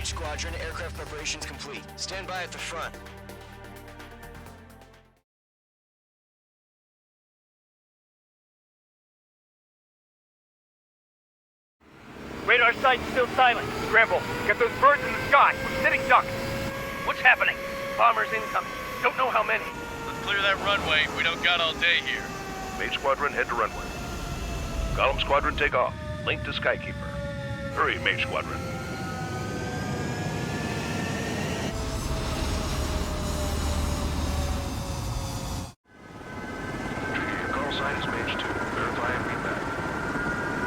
Mage Squadron, aircraft preparations complete. Stand by at the front. Radar site's still silent. Scramble. Get those birds in the sky. We're sitting ducks. What's happening? Bombers incoming. Don't know how many. Let's clear that runway. We don't got all day here. Mage Squadron, head to runway. Column Squadron, take off. Link to Skykeeper. Hurry, Mage Squadron. Your call sign is Mage 2. Verify and read back.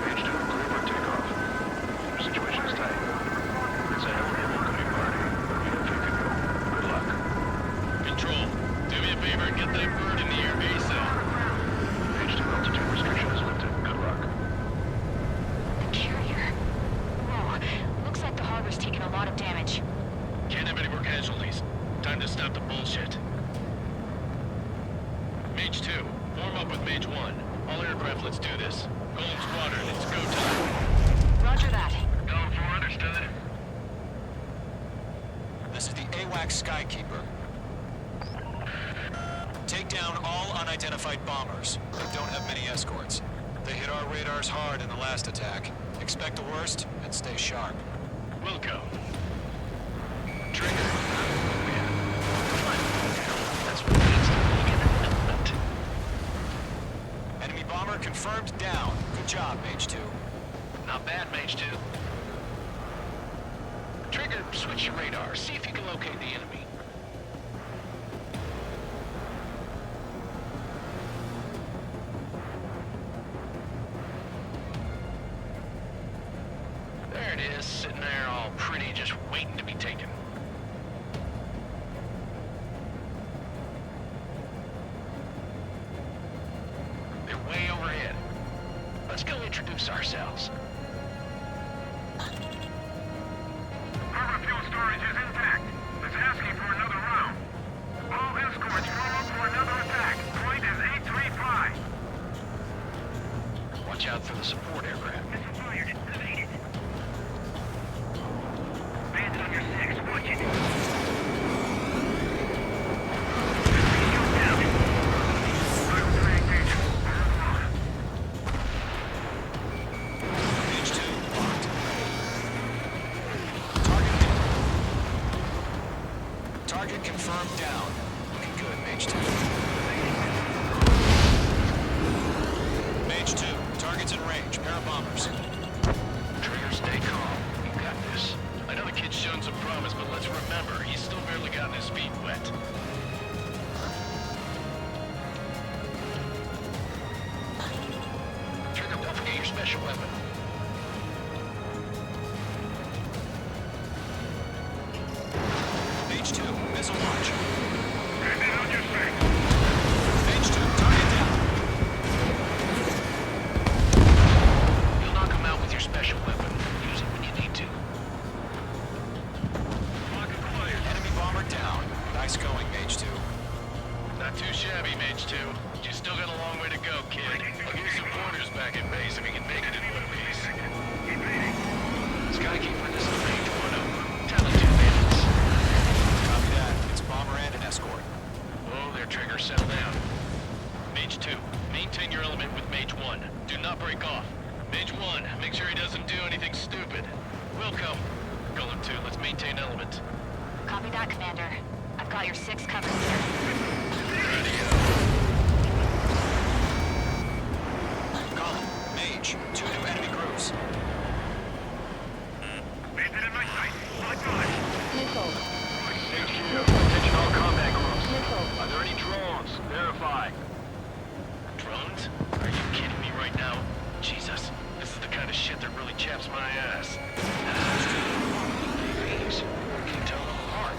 Mage 2, clear for takeoff. Your situation is tight. It's a heavily welcoming party. You don't think it go. Good luck. Control, do me a favor and get that bird in the air ASAP. Mage 2, altitude restriction is lifted. Good luck. Carrier. Whoa. Looks like the harbor's taken a lot of damage. Can't have any more casualties. Time to stop the bullshit. Mage 2, form up with Mage 1. All aircraft, let's do this. Golden Squadron, it's go time. Roger that. Going for understood. This is the AWACS Skykeeper. Take down all unidentified bombers. They don't have many escorts. They hit our radars hard in the last attack. Expect the worst and stay sharp. Wilco. Trigger. That's what it means to be an element. Enemy bomber confirmed down. Good job, Mage 2. Not bad, Mage 2. Trigger, switch your radar. See if you can locate the enemy. There it is, sitting there all pretty, just waiting to be taken. They're way overhead. Let's go introduce ourselves. Harbor fuel storage is intact. It's asking for another round. All escorts form up for another attack. Point is 835. Watch out for the support aircraft. Missile fired. Evade it. Bandit on your 6. Watch it. Shoot down. Rifle to engage. Mage 2, locked. Target confirmed down. Looking good, Mage 2. Mage 2, target's in range. Pair of bombers. Trigger, stay calm. You got this. I know the kid's shown some promise, but let's remember, he's still barely gotten his feet wet. Trigger, don't forget your special weapon. Mage 2, missile launch. Bandit on your 6. Mage 2, target down. You'll knock him out with your special weapon. Use it when you need to. Enemy bomber down. Nice going, Mage 2. Not too shabby, Mage 2. You still got a long way to go, kid. I'll give you some pointers back in base if you can make it in one piece. Skykeeper, this is Mage 1 over. Tally 2 bandits. Copy that. It's bomber and an escort. Whoa there, Trigger. Settle down. Mage 2, maintain your element with Mage 1. Do not break off. Mage 1, make sure he doesn't do anything stupid. Wilco. Golem 2, let's maintain element. Copy that, Commander. I've got your 6 covered here. Column, Mage, 2 new enemy groups. Bandit in my sight. Lock on. Attention all combat groups. Are there any drones? Verify. Drones? Are you kidding me right now? Jesus, this is the kind of shit that really chaps my ass. Can you tell them apart?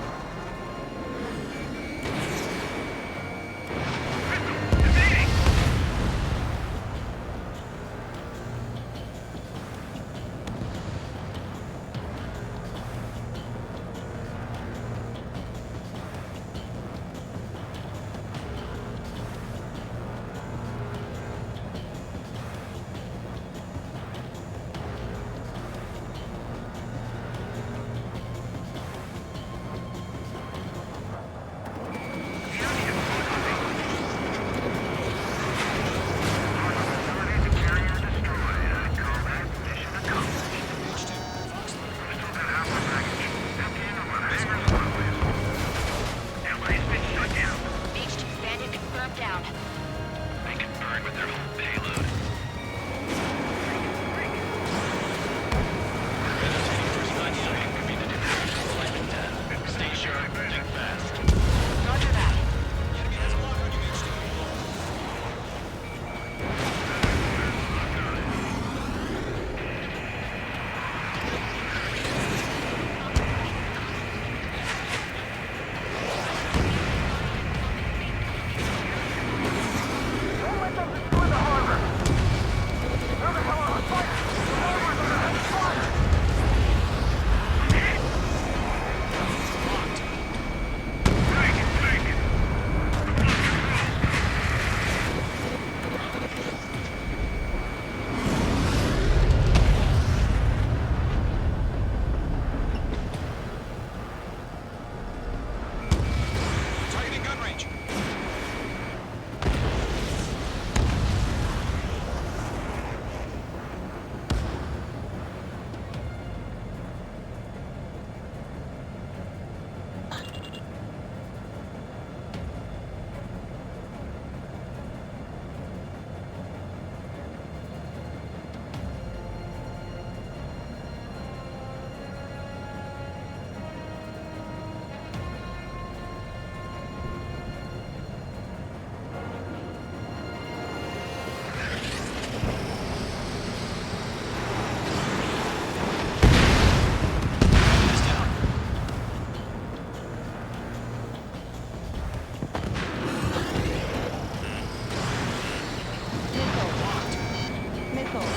missile.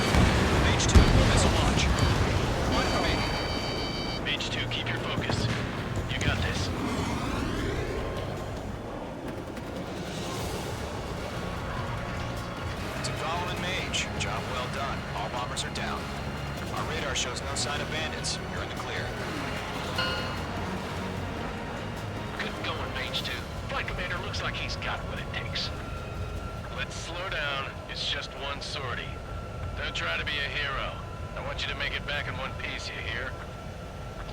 Mage 2, missile launch. One for me. Mage 2, keep your focus. You got this. Zavala and Mage, job well done. All bombers are down. Our radar shows no sign of bandits. You're in the clear. Good going, Mage 2. Flight Commander looks like he's got what it takes. Let's slow down. It's just one sortie. Don't try to be a hero. I want you to make it back in one piece, you hear?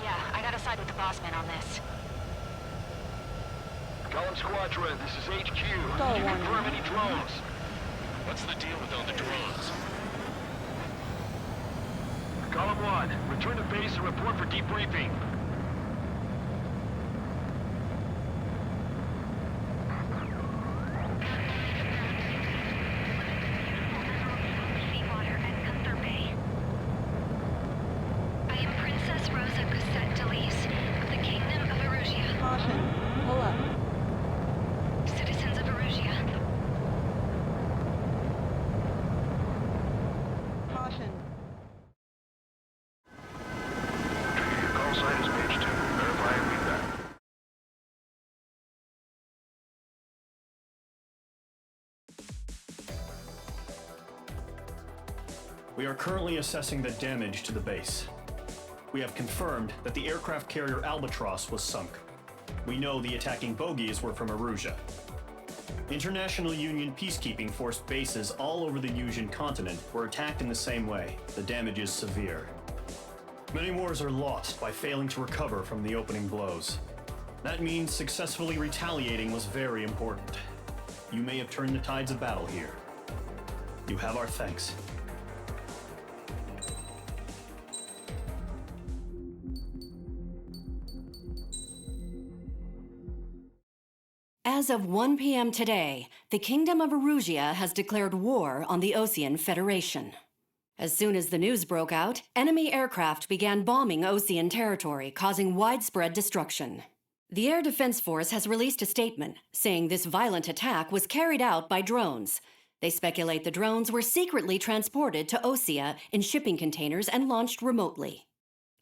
Yeah, I gotta side with the boss man on this. Column Squadron, this is HQ. Do you One. confirm any drones? What's the deal with all the drones? Column 1, return to base and report for debriefing. Seawater and Gunther Bay. I am Princess Rosa Cassette Delise of the Kingdom of Erusia. Caution. Pull up. Citizens of Erusia, Caution. Your call sign is Mage 2. Verify and read that. We are currently assessing the damage to the base. We have confirmed that the aircraft carrier Albatross was sunk. We know the attacking bogies were from Erusia. International Union peacekeeping force bases all over the Yusian continent were attacked in the same way. The damage is severe. Many wars are lost by failing to recover from the opening blows. That means successfully retaliating was very important. You may have turned the tides of battle here. You have our thanks. As of 1 p.m. today, the Kingdom of Erusia has declared war on the Osean Federation. As soon as the news broke out, enemy aircraft began bombing Osean territory, causing widespread destruction. The Air Defense Force has released a statement saying this violent attack was carried out by drones. They speculate the drones were secretly transported to Osea in shipping containers and launched remotely.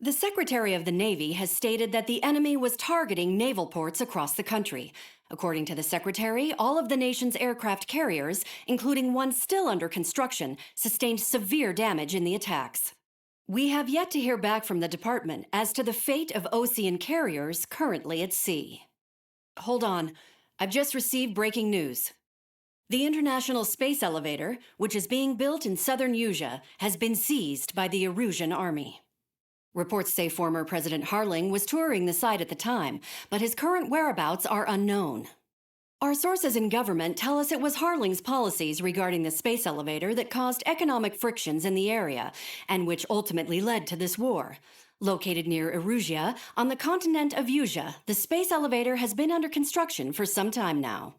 The Secretary of the Navy has stated that the enemy was targeting naval ports across the country. According to the Secretary, all of the nation's aircraft carriers, including one still under construction, sustained severe damage in the attacks. We have yet to hear back from the department as to the fate of Osean carriers currently at sea. Hold on, I've just received breaking news. The International Space Elevator, which is being built in southern Yusia, has been seized by the Erusian army. Reports say former President Harling was touring the site at the time, but his current whereabouts are unknown. Our sources in government tell us it was Harling's policies regarding the space elevator that caused economic frictions in the area, and which ultimately led to this war. Located near Erusia, on the continent of Yusia, the space elevator has been under construction for some time now.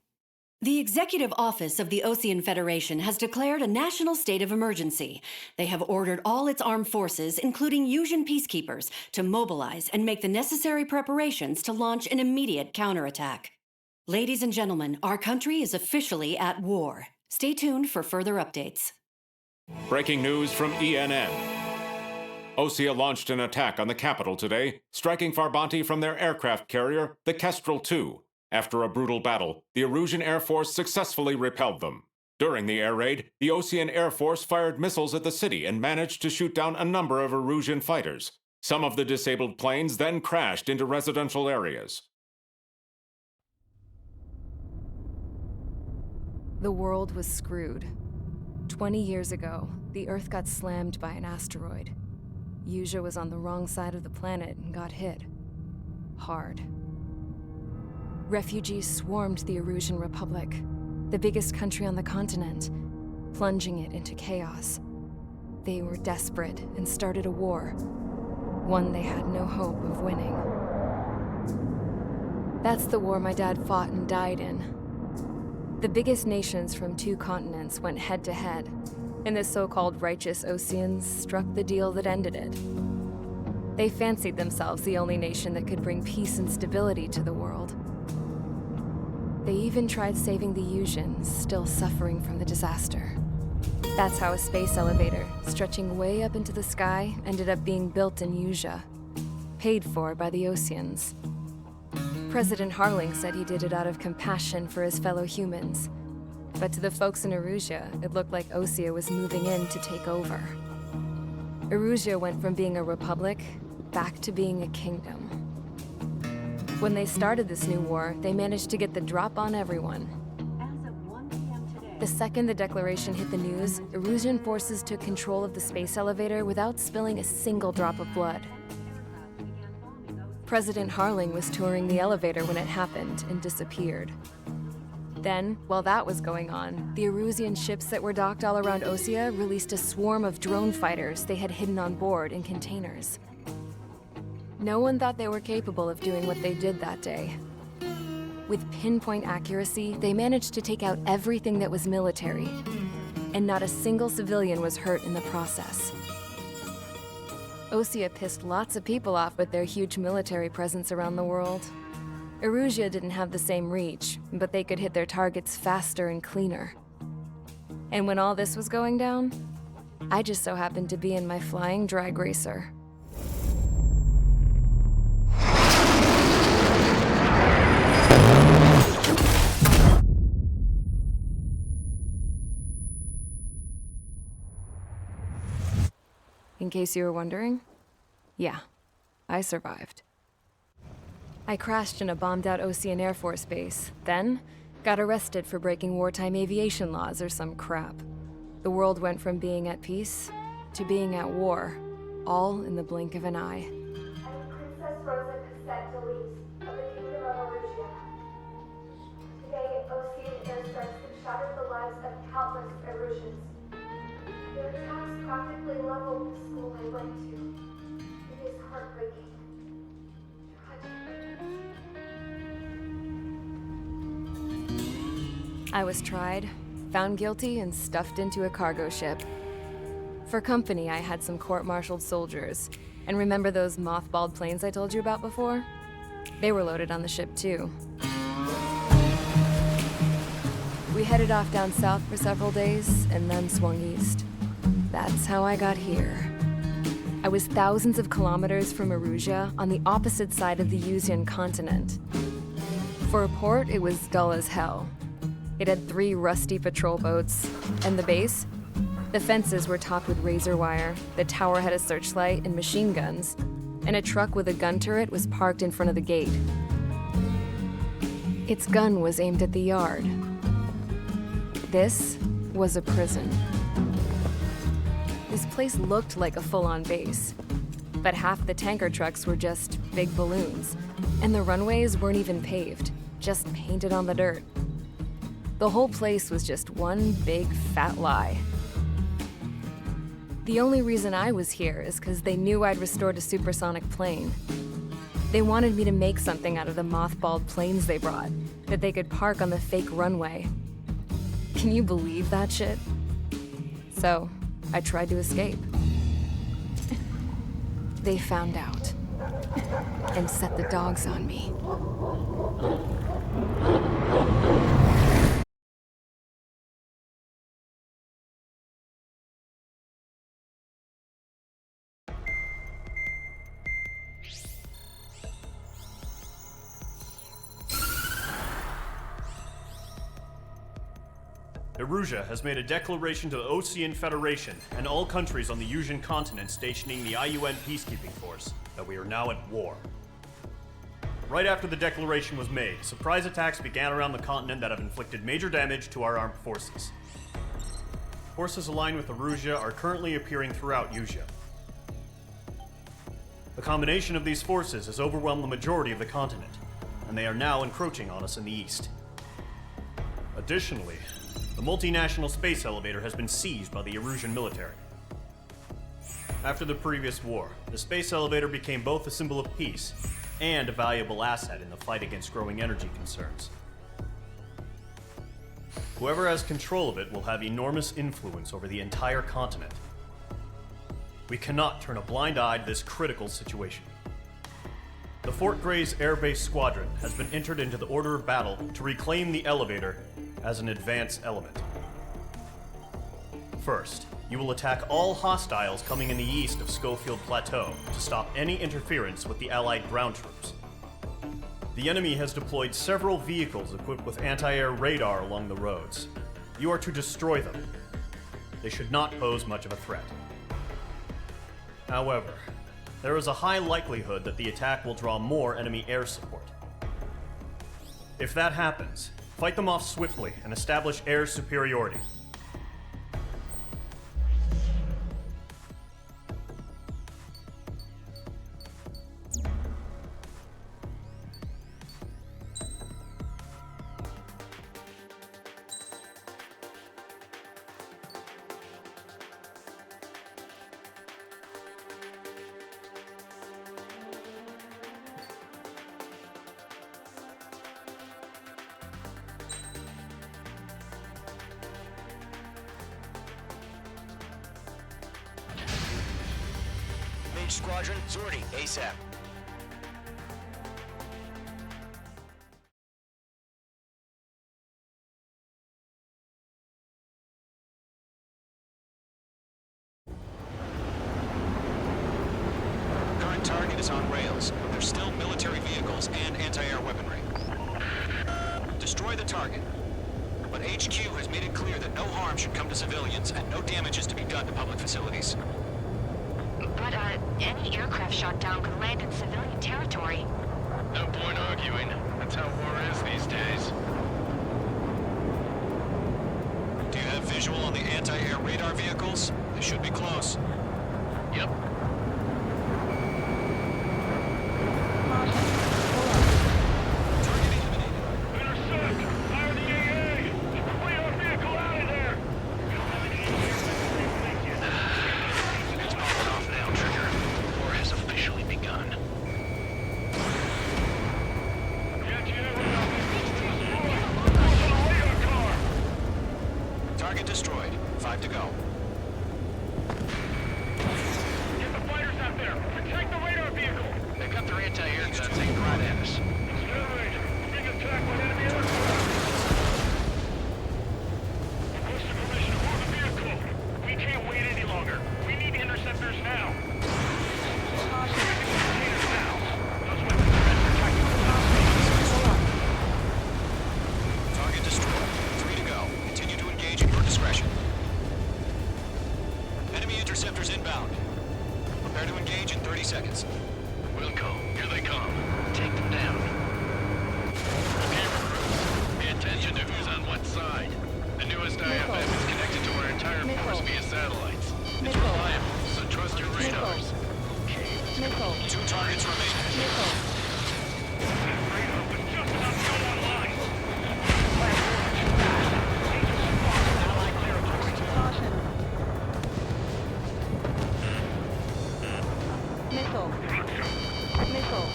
The Executive Office of the Osean Federation has declared a national state of emergency. They have ordered all its armed forces, including Yusian peacekeepers, to mobilize and make the necessary preparations to launch an immediate counterattack. Ladies and gentlemen, our country is officially at war. Stay tuned for further updates. Breaking news from ENN. Osea launched an attack on the capital today, striking Farbanti from their aircraft carrier, the Kestrel II. After a brutal battle, the Erusian Air Force successfully repelled them. During the air raid, the Osean Air Force fired missiles at the city and managed to shoot down a number of Erusian fighters. Some of the disabled planes then crashed into residential areas. The world was screwed. 20 years ago, the Earth got slammed by an asteroid. Yusia was on the wrong side of the planet and got hit. Hard. Refugees swarmed the Erusian Republic, the biggest country on the continent, plunging it into chaos. They were desperate and started a war, one they had no hope of winning. That's the war my dad fought and died in. The biggest nations from 2 continents went head-to-head, and the so-called righteous Oseans struck the deal that ended it. They fancied themselves the only nation that could bring peace and stability to the world. They even tried saving the Yusians, still suffering from the disaster. That's how a space elevator, stretching way up into the sky, ended up being built in Usea, paid for by the Oseans. President Harling said he did it out of compassion for his fellow humans. But to the folks in Erusea, it looked like Osea was moving in to take over. Erusea went from being a republic back to being a kingdom. When they started this new war, they managed to get the drop on everyone. The second the declaration hit the news, Erusian forces took control of the space elevator without spilling a single drop of blood. President Harling was touring the elevator when it happened and disappeared. Then, while that was going on, the Erusian ships that were docked all around Osea released a swarm of drone fighters they had hidden on board in containers. No one thought they were capable of doing what they did that day. With pinpoint accuracy, they managed to take out everything that was military, and not a single civilian was hurt in the process. Osea pissed lots of people off with their huge military presence around the world. Erusea didn't have the same reach, but they could hit their targets faster and cleaner. And when all this was going down, I just so happened to be in my flying drag racer. In case you were wondering, yeah, I survived. I crashed in a bombed-out Osean Air Force base, then got arrested for breaking wartime aviation laws or some crap. The world went from being at peace to being at war, all in the blink of an eye. I'm Princess Rosa ac7-1 of the Kingdom of Erusea. Today, Osean airstrikes have shattered the lives of countless Erusians. Their attacks practically leveled the school I went to. It is heartbreaking. I was tried, found guilty, and stuffed into a cargo ship. For company, I had some court-martialed soldiers. And remember those mothballed planes I told you about before? They were loaded on the ship, too. We headed off down south for several days, and then swung east. That's how I got here. I was thousands of kilometers from Erusea, on the opposite side of the Usean continent. For a port, it was dull as hell. It had 3 rusty patrol boats. And the base? The fences were topped with razor wire, the tower had a searchlight and machine guns, and a truck with a gun turret was parked in front of the gate. Its gun was aimed at the yard. This was a prison. This place looked like a full-on base, but half the tanker trucks were just big balloons, and the runways weren't even paved, just painted on the dirt. The whole place was just one big fat lie. The only reason I was here is because they knew I'd restored a supersonic plane. They wanted me to make something out of the mothballed planes they brought, that they could park on the fake runway. Can you believe that shit? So, I tried to escape. They found out, and set the dogs on me. Erusea has made a declaration to the Osean Federation and all countries on the Usean continent stationing the IUN peacekeeping force that we are now at war. Right after the declaration was made, surprise attacks began around the continent that have inflicted major damage to our armed forces. Forces aligned with Erusea are currently appearing throughout Usea. The combination of these forces has overwhelmed the majority of the continent, and they are now encroaching on us in the east. Additionally, the multinational space elevator has been seized by the Erusian military. After the previous war, the space elevator became both a symbol of peace and a valuable asset in the fight against growing energy concerns. Whoever has control of it will have enormous influence over the entire continent. We cannot turn a blind eye to this critical situation. The Fort Gray's Air Base Squadron has been entered into the order of battle to reclaim the elevator as an advance element. first. You will attack all hostiles coming in the east of Schofield Plateau to stop any interference with the Allied ground troops. The enemy has deployed several vehicles equipped with anti-air radar along the roads. You are to destroy them. They should not pose much of a threat. However, there is a high likelihood that the attack will draw more enemy air support. If that happens, fight them off swiftly and establish air superiority. Squadron, sortie, ASAP. Current target is on rails, but there's still military vehicles and anti-air weaponry. Destroy the target. But HQ has made it clear that no harm should come to civilians and no damage is to be done to public facilities. But, any aircraft shot down could land in civilian territory. No point arguing. That's how war is these days. Do you have visual on the anti-air radar vehicles? They should be close. Yep. Target destroyed. 5 to go. Get the fighters out there! Protect the radar vehicle! They've got their anti-air guns aimed right at us. Being attacked by enemy aircraft! Request permission to move the vehicle! We can't wait any longer. We need interceptors now! Containers now! Those weapons are meant for tactical Target destroyed. 3 to go. Continue to engage at your discretion. Enemy interceptors inbound. Prepare to engage in 30 seconds. Wilco, here they come. Take them down. Okay, recruits. Pay attention to who's on what side. The newest IFF is connected to our entire force via satellites. It's reliable, so trust your radars. Nickel. 2 targets remain. Nickel. radar was just about to go online! Caution. Missile. Missile.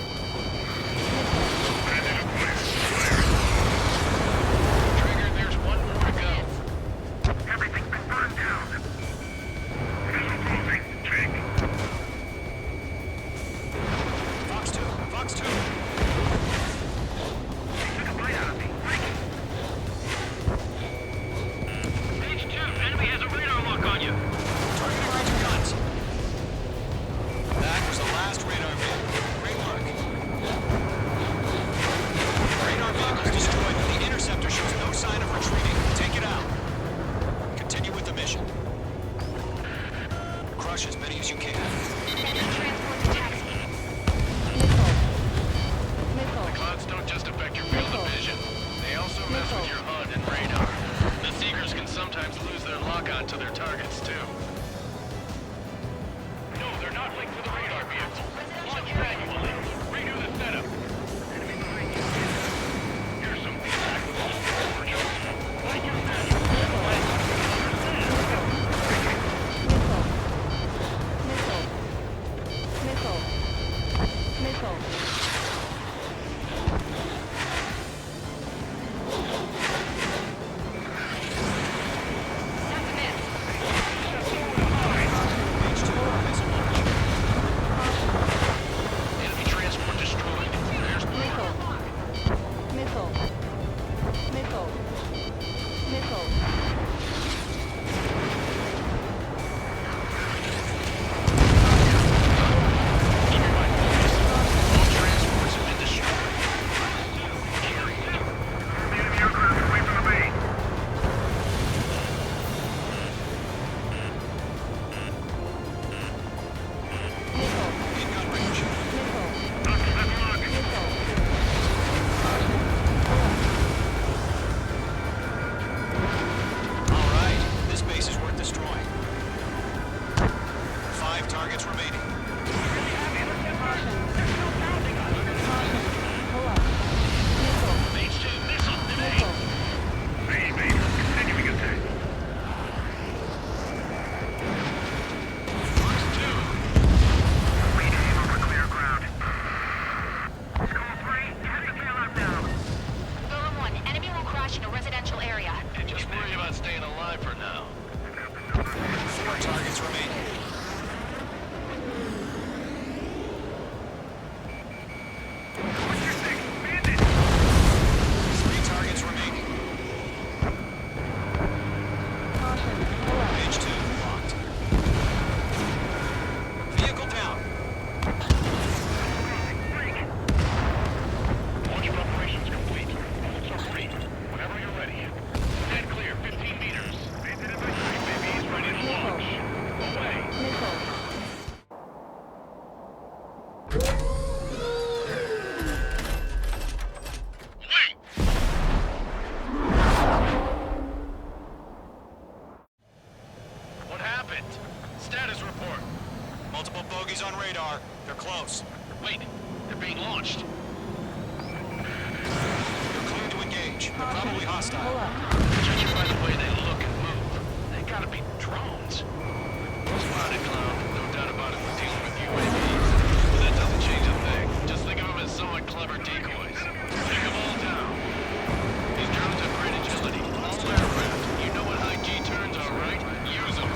Trigger, there's one more to go. Everything's been burned down! Visual closing. Check. Fox 2. Fox 2. He took a bite out of me. Stage 2, enemy has a radar lock on you! Target agreed to guns. That was the last radar vehicle. Great work. Radar vehicle destroyed, but the interceptor shows no sign of retreating. Take it out. Continue with the mission. Crush as many as you can. Enemy transport to taxi. Missile. Missile. Clouds don't just affect your field of vision. They also mess with your HUD and radar. The Seekers can sometimes lose their lock-on to their targets, too. No, they're not linked to the radar vehicle. Launch manually. Redo the setup. Enemy behind you. Here's some feedback with all forward. Like your manual. Missile. targets remaining. Caution. Caution. Pull up. Missile. Mage 2, missile, evade! Missile. Ready, Major. Continuing attack. Fox 2! We aim over clear ground. Skull 3, hit the bailout now! Golem 1, enemy will crash in a residential area. And just worry about staying alive for now. 4 targets remaining. What's your thing? Bandit! 3 targets remaining. Caution. Pull up. Mage 2 locked. Vehicle down. Launch of operations complete. Bolts are free. Whenever you're ready. Stand clear, 15 meters. Bandit in my sight, baby. He's ready to launch. Away! Missile. Wait! What happened? Status report. Multiple bogies on radar. They're close. Wait, they're being launched. You're clear to engage. They're probably Pull hostile. up. Judging by the way they look and move, they gotta be drones. Spotted, clown. No doubt about it. We're dealing with UAVs. But that doesn't change a thing. Just think of them as somewhat clever decoys. Take them all down. These drones have great agility. All aircraft. You know what high G turns are, right? Use them.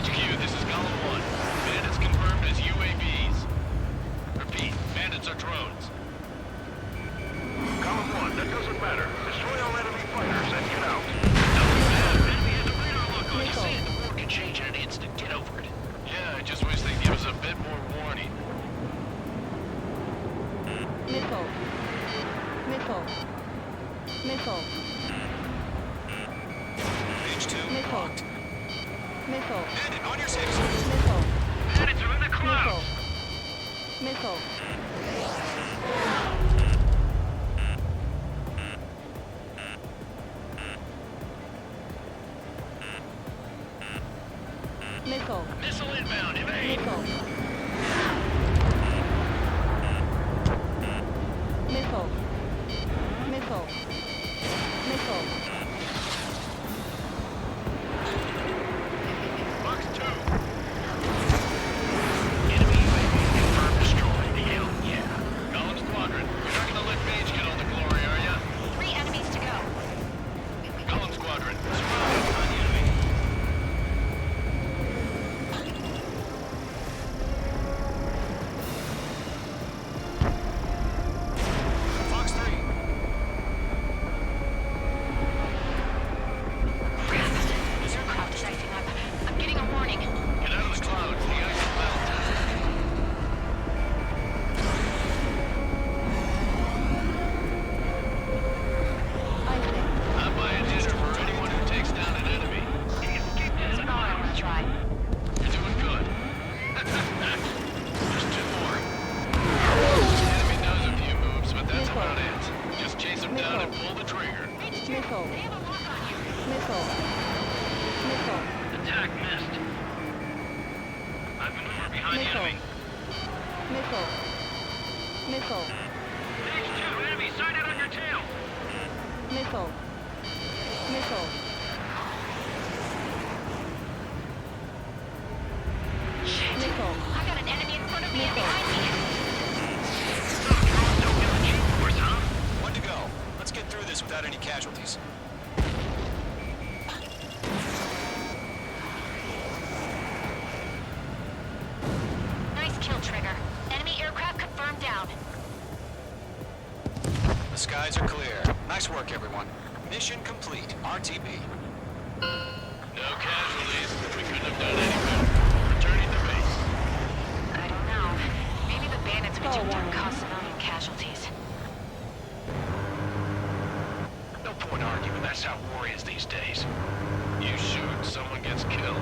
HQ, this is Golem 1. Bandits confirmed as UAVs. Repeat, bandits are drones. Column 1, that doesn't matter. Destroy all enemy fighters and get out. Enemy has a radar lock on. You Missile. see it? The war can change in an instant. Get over it. Yeah, I just wish they'd give us a bit more warning. Missile. Missile. Missile. Mage 2 Missile. locked. Missile. Bandit, on your safe side. Missile. Bandits are in the clouds! Missile. Missile. Missile inbound, evade! Missile. Missile. Missile. Missile. Fox 2! Enemy UAV confirmed destroyed. Hell yeah. Golem Squadron, you're not gonna let Mage get all the glory, are ya? 3 enemies to go. Golem Squadron, surround on the enemy. Fox 3. This aircraft is acting up. I'm getting a warning. Get out of the clouds. The ice will melt. Icing. I'm buying dinner for anyone who takes down an enemy. That's all I want to try. You're doing good. There's 2 more. The enemy knows a few moves, but that's about it. Just chase them down and pull the trigger. Missile. Missile. Missile. Attack missed. I maneuver behind the Missile. enemy. Missile. Missile. Mage 2, enemy sighted on your tail! Missile. Missile. Missile. I got an enemy in front of me and Missile. behind me. Drones don't get the G-force, huh? 1 to go. Let's get through this without any casualties. Nice kill, Trigger. Enemy aircraft confirmed down. The skies are clear. Nice work, everyone. Mission complete. RTB. No casualties. We couldn't have done any better. Returning to base. I don't know. Maybe the bandits we Oh, took down wow. caused civilian casualties. No point arguing, that's how war is these days. You shoot, someone gets killed.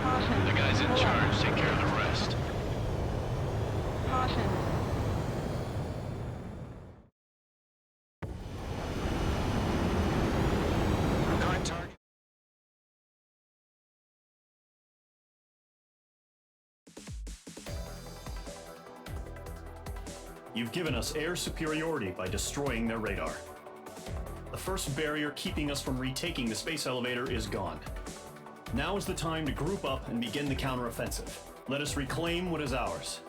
Caution. The guys in Pull up. charge take care of the rest. Caution. You've given us air superiority by destroying their radar. The first barrier keeping us from retaking the space elevator is gone. Now is the time to group up and begin the counteroffensive. Let us reclaim what is ours.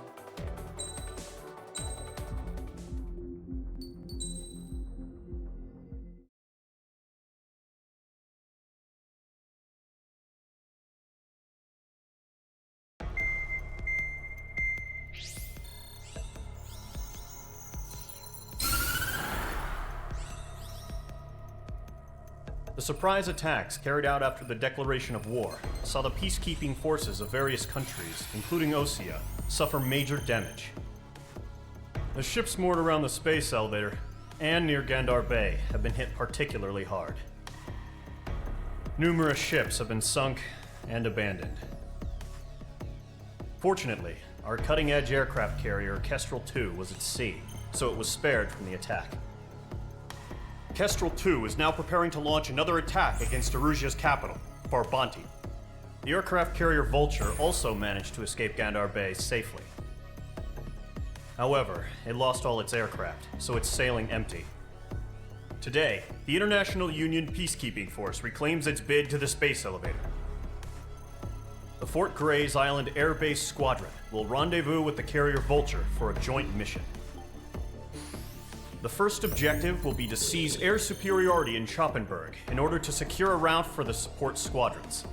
The surprise attacks carried out after the declaration of war saw the peacekeeping forces of various countries, including Osea, suffer major damage. The ships moored around the space elevator and near Gandar Bay have been hit particularly hard. Numerous ships have been sunk and abandoned. Fortunately, our cutting-edge aircraft carrier Kestrel 2 was at sea, so it was spared from the attack. Kestrel 2 is now preparing to launch another attack against Erusia's capital, Farbanti. The aircraft carrier Vulture also managed to escape Gandar Bay safely. However, it lost all its aircraft, so it's sailing empty. Today, the International Union Peacekeeping Force reclaims its bid to the space elevator. The Fort Grays Island Air Base Squadron will rendezvous with the carrier Vulture for a joint mission. The first objective will be to seize air superiority in Schoppenberg in order to secure a route for the support squadrons.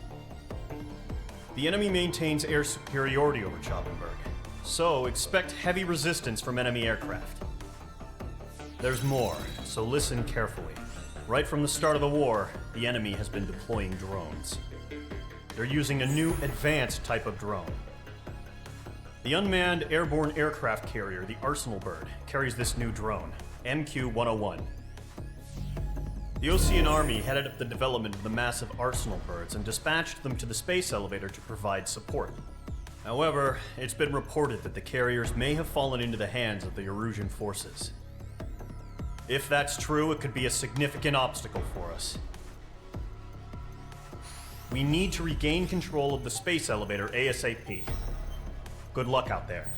The enemy maintains air superiority over Schoppenberg, so expect heavy resistance from enemy aircraft. There's more, so listen carefully. Right from the start of the war, the enemy has been deploying drones. They're using a new advanced type of drone. The unmanned airborne aircraft carrier, the Arsenal Bird, carries this new drone, MQ-101. The Osean Army headed up the development of the massive Arsenal Birds and dispatched them to the space elevator to provide support. However, it's been reported that the carriers may have fallen into the hands of the Erusian forces. If that's true, it could be a significant obstacle for us. We need to regain control of the space elevator ASAP. Good luck out there.